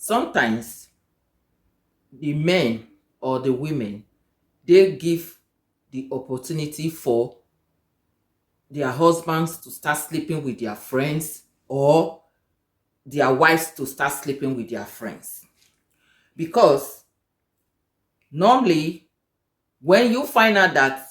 sometimes the men or the women, they give the opportunity for their husbands to start sleeping with their friends, or their wives to start sleeping with their friends. Because normally, when you find out that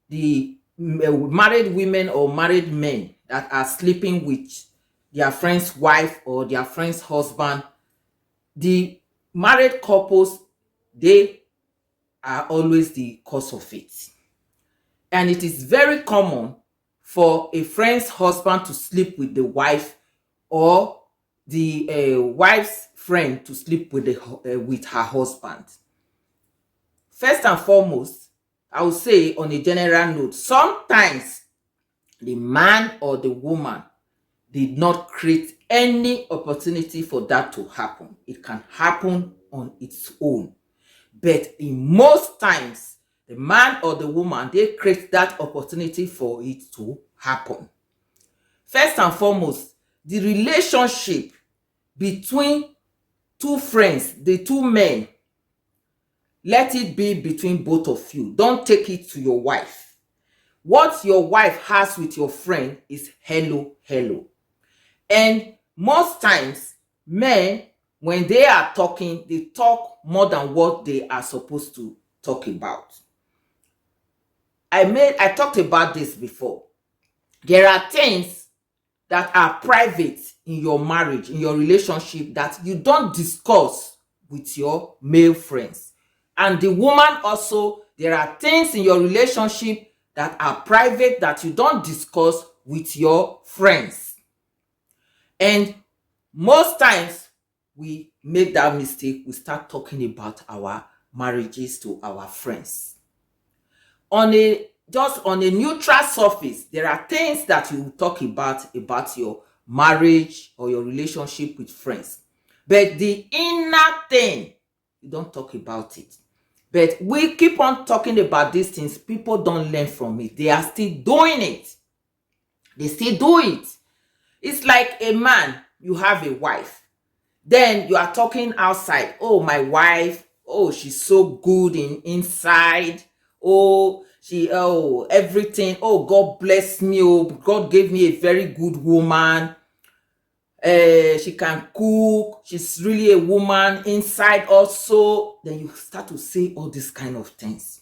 the married women or married men that are sleeping with their friend's wife or their friend's husband, the married couples, they are always the cause of it. And it is very common for a friend's husband to sleep with the wife, or the wife's friend to sleep with with her husband. First and foremost, I would say on a general note, sometimes the man or the woman did not create any opportunity for that to happen. It can happen on its own. But in most times, the man or the woman, they create that opportunity for it to happen. First and foremost, the relationship between two friends, the two men, let it be between both of you. Don't take it to your wife. What your wife has with your friend is hello, hello. And most times, men, when they are talking, they talk more than what they are supposed to talk about. I talked about this before. There are things that are private in your marriage, in your relationship, that you don't discuss with your male friends. And the woman also, there are things in your relationship that are private that you don't discuss with your friends. And most times we make that mistake. We start talking about our marriages to our friends. Just on a neutral surface, there are things that you talk about your marriage or your relationship with friends. But the inner thing, you don't talk about it. But we keep on talking about these things. People don't learn from it. They are still doing it. They still do it. It's like a man, you have a wife. Then you are talking outside. Oh, my wife. Oh, she's so good inside. Oh, everything. Oh, God bless me. Oh, God gave me a very good woman. She can cook. She's really a woman inside also. Then you start to say all these kind of things.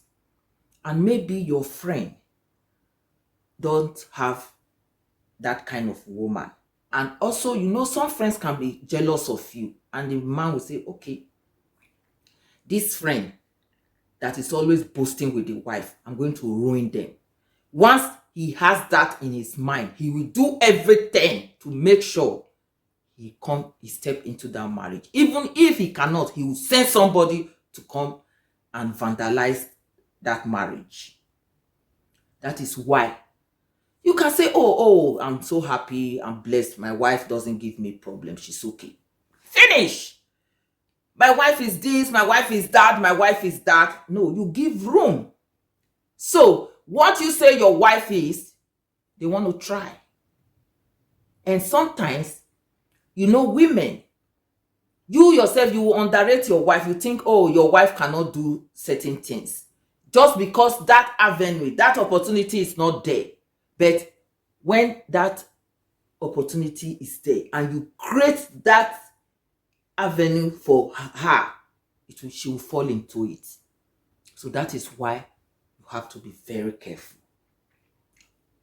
And maybe your friend don't have that kind of woman. And also, some friends can be jealous of you. And the man will say, okay, this friend that is always boasting with the wife, I'm going to ruin them. Once he has that in his mind, he will do everything to make sure he step into that marriage. Even if he cannot, he will send somebody to come and vandalize that marriage. That is why you can say, oh, I'm so happy, I'm blessed, my wife doesn't give me problems, she's okay. Finish. My wife is this, my wife is that, my wife is that. No, you give room. So what you say your wife is, they want to try. And sometimes, women, you yourself, you will underrate your wife. You think, oh, your wife cannot do certain things. Just because that avenue, that opportunity is not there. But when that opportunity is there and you create that avenue for her, she will fall into it. So that is why you have to be very careful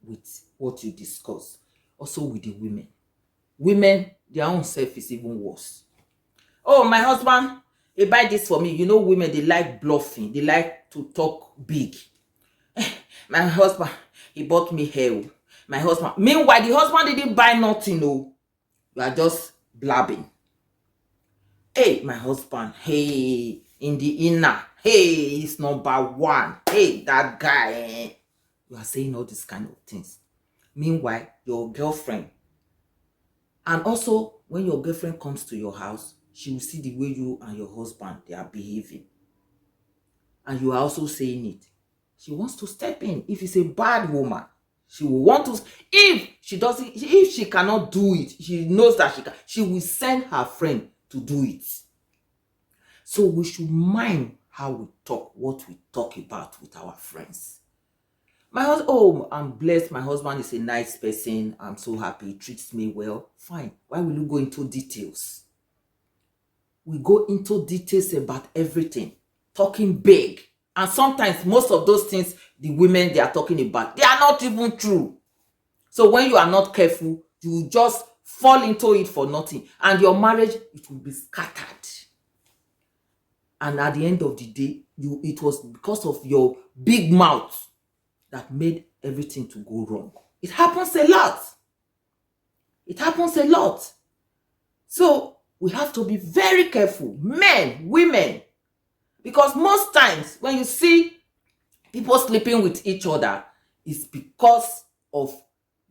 with what you discuss. Also with the women. Women, their own self is even worse. Oh, my husband, he buy this for me. Women, they like bluffing. They like to talk big. My husband, he bought me hair. My husband. Meanwhile, the husband didn't buy nothing. No, you are just blabbing. Hey, my husband. Hey, in the inner. Hey, he's number one. Hey, that guy. You are saying all these kind of things. Meanwhile, your girlfriend. And also, when your girlfriend comes to your house, she will see the way you and your husband, they are behaving. And you are also saying it. She wants to step in. If it's a bad woman, she will want to. If she cannot do it, she knows that she will send her friend to do it. So we should mind how we talk, what we talk about with our friends. My husband, oh, I'm blessed. My husband is a nice person. I'm so happy. He treats me well. Fine. Why will you go into details? We go into details about everything, talking big. And sometimes most of those things the women they are talking about, they are not even true. So when you are not careful, you just fall into it for nothing. And your marriage, it will be scattered. And at the end of the day, it was because of your big mouth that made everything to go wrong. It happens a lot. It happens a lot. So we have to be very careful, men, women, because most times when you see people sleeping with each other, it's because of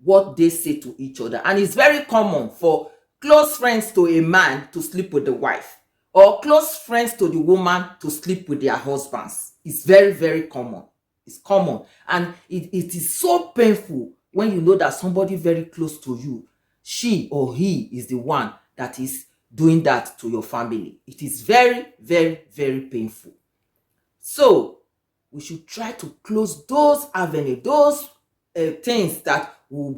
what they say to each other. And it's very common for close friends to a man to sleep with the wife, or close friends to the woman to sleep with their husbands. It's very, very common. It's common. And it is so painful when you know that somebody very close to you, she or he is the one that is doing that to your family. It is very, very, very painful. So we should try to close those avenues, those things that will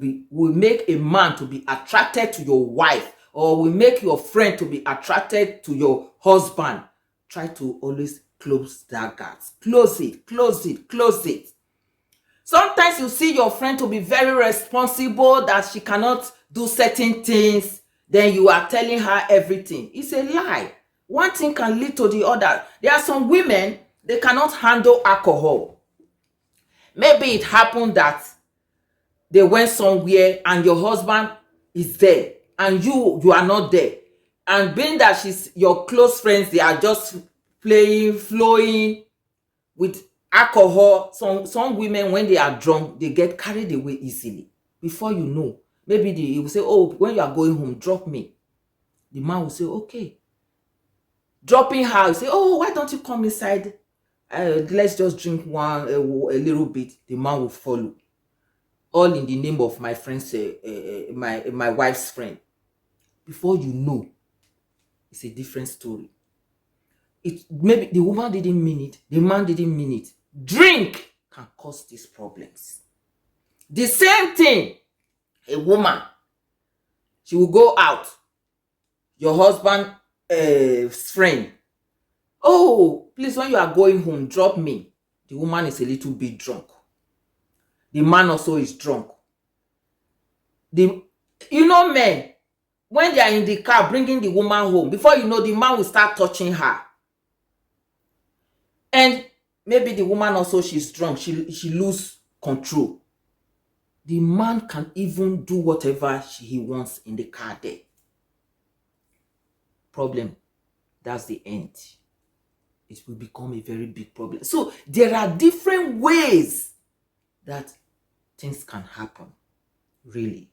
make a man to be attracted to your wife, or will make your friend to be attracted to your husband. Try to always close that gap. Close it, close it, close it. Sometimes you see your friend to be very responsible, that she cannot do certain things, then you are telling her everything. It's a lie. One thing can lead to the other. There are some women, they cannot handle alcohol. Maybe it happened that they went somewhere and your husband is there and you are not there. And being that she's your close friends, they are just playing, flowing with alcohol. Some women, when they are drunk, they get carried away easily. Before you know, maybe he will say, oh, when you are going home, drop me. The man will say, okay. Dropping her, you say, oh, why don't you come inside? Let's just drink a little bit. The man will follow. All in the name of my friend's, my wife's friend. Before you know, it's a different story. Maybe the woman didn't mean it, the man didn't mean it. Drink can cause these problems. The same thing, a woman, she will go out, your husband's friend. Oh, please, when you are going home, drop me. The woman is a little bit drunk. The man also is drunk. Men, when they are in the car bringing the woman home, before you know, the man will start touching her. And maybe the woman also, she's drunk. She lose control. The man can even do whatever he wants in the car there. Problem. That's the end. It will become a very big problem. So there are different ways that things can happen. Really.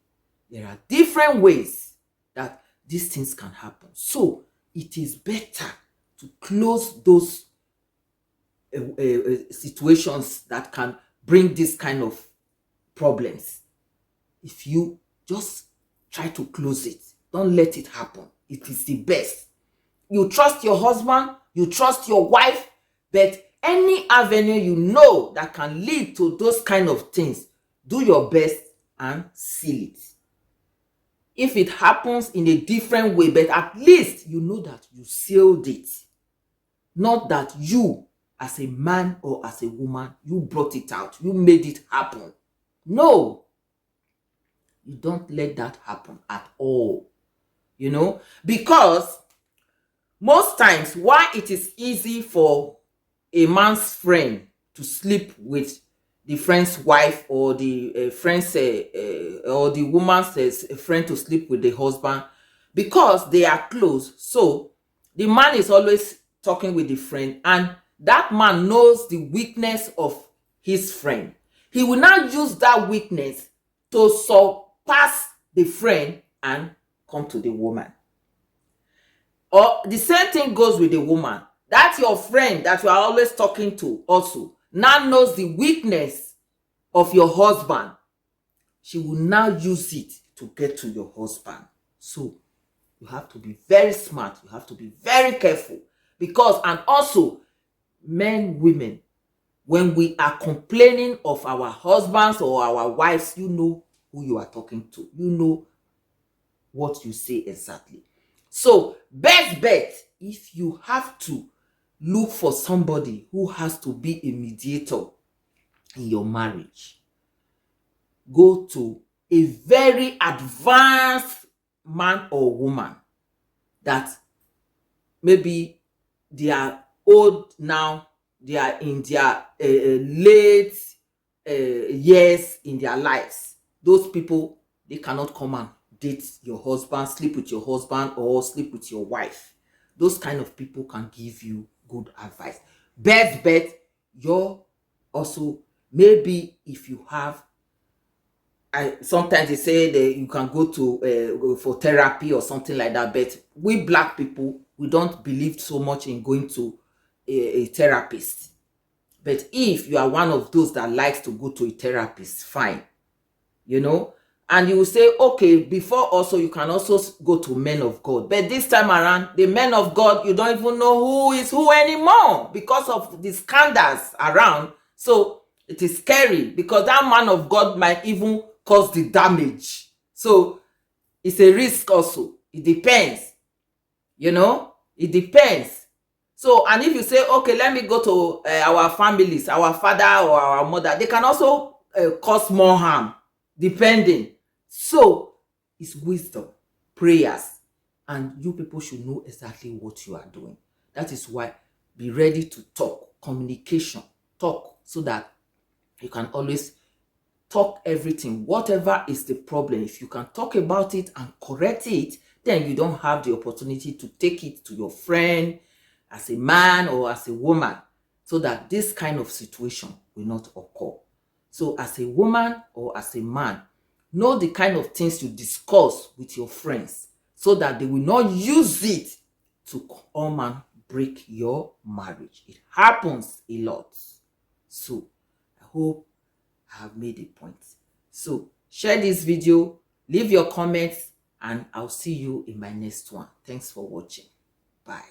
There are different ways that these things can happen. So it is better to close those situations that can bring this kind of problems. If you just try to close it, don't let it happen. It is the best. You trust your husband, you trust your wife, but any avenue you know that can lead to those kind of things, do your best and seal it. If it happens in a different way, but at least you know that you sealed it. Not that you, as a man or as a woman, you brought it out, you made it happen. No. You don't let that happen at all. Because most times why it is easy for a man's friend to sleep with the friend's wife, or the friend's or the woman's friend to sleep with the husband, because they are close. So the man is always talking with the friend, and that man knows the weakness of his friend. He will not use that weakness to surpass the friend and come to the woman. Or the same thing goes with the woman. That your friend that you are always talking to also now knows the weakness of your husband. She will now use it to get to your husband. So You have to be very smart. You have to be very careful. Because, and also, men, women, when we are complaining of our husbands or our wives, you know who you are talking to. You know what you say exactly. So, best bet, if you have to look for somebody who has to be a mediator in your marriage, go to a very advanced man or woman that maybe they are old now, they are in their late years in their lives. Those people, they cannot come and date your husband, sleep with your husband, or sleep with your wife. Those kind of people can give you good advice. Best bet, you're also, maybe if you have, sometimes they say that you can go to for therapy or something like that, but we black people, we don't believe so much in going to a therapist. But if you are one of those that likes to go to a therapist, fine, you know. And you will say, okay, before also you can also go to men of God. But this time around, the men of God, you don't even know who is who anymore because of the scandals around. So it is scary because that man of God might even cause the damage. So it's a risk also. It depends, you know, it depends. So, and if you say, okay, let me go to our families, our father or our mother, they can also cause more harm, depending. So, it's wisdom, prayers, and you people should know exactly what you are doing. That is why be ready to talk, communication, talk, so that you can always talk everything. Whatever is the problem, if you can talk about it and correct it, then you don't have the opportunity to take it to your friend as a man or as a woman, so that this kind of situation will not occur. So as a woman or as a man, know the kind of things you discuss with your friends so that they will not use it to come and break your marriage. It happens a lot. So I hope I have made a point. So share this video, leave your comments, and I'll see you in my next one. Thanks for watching. Bye.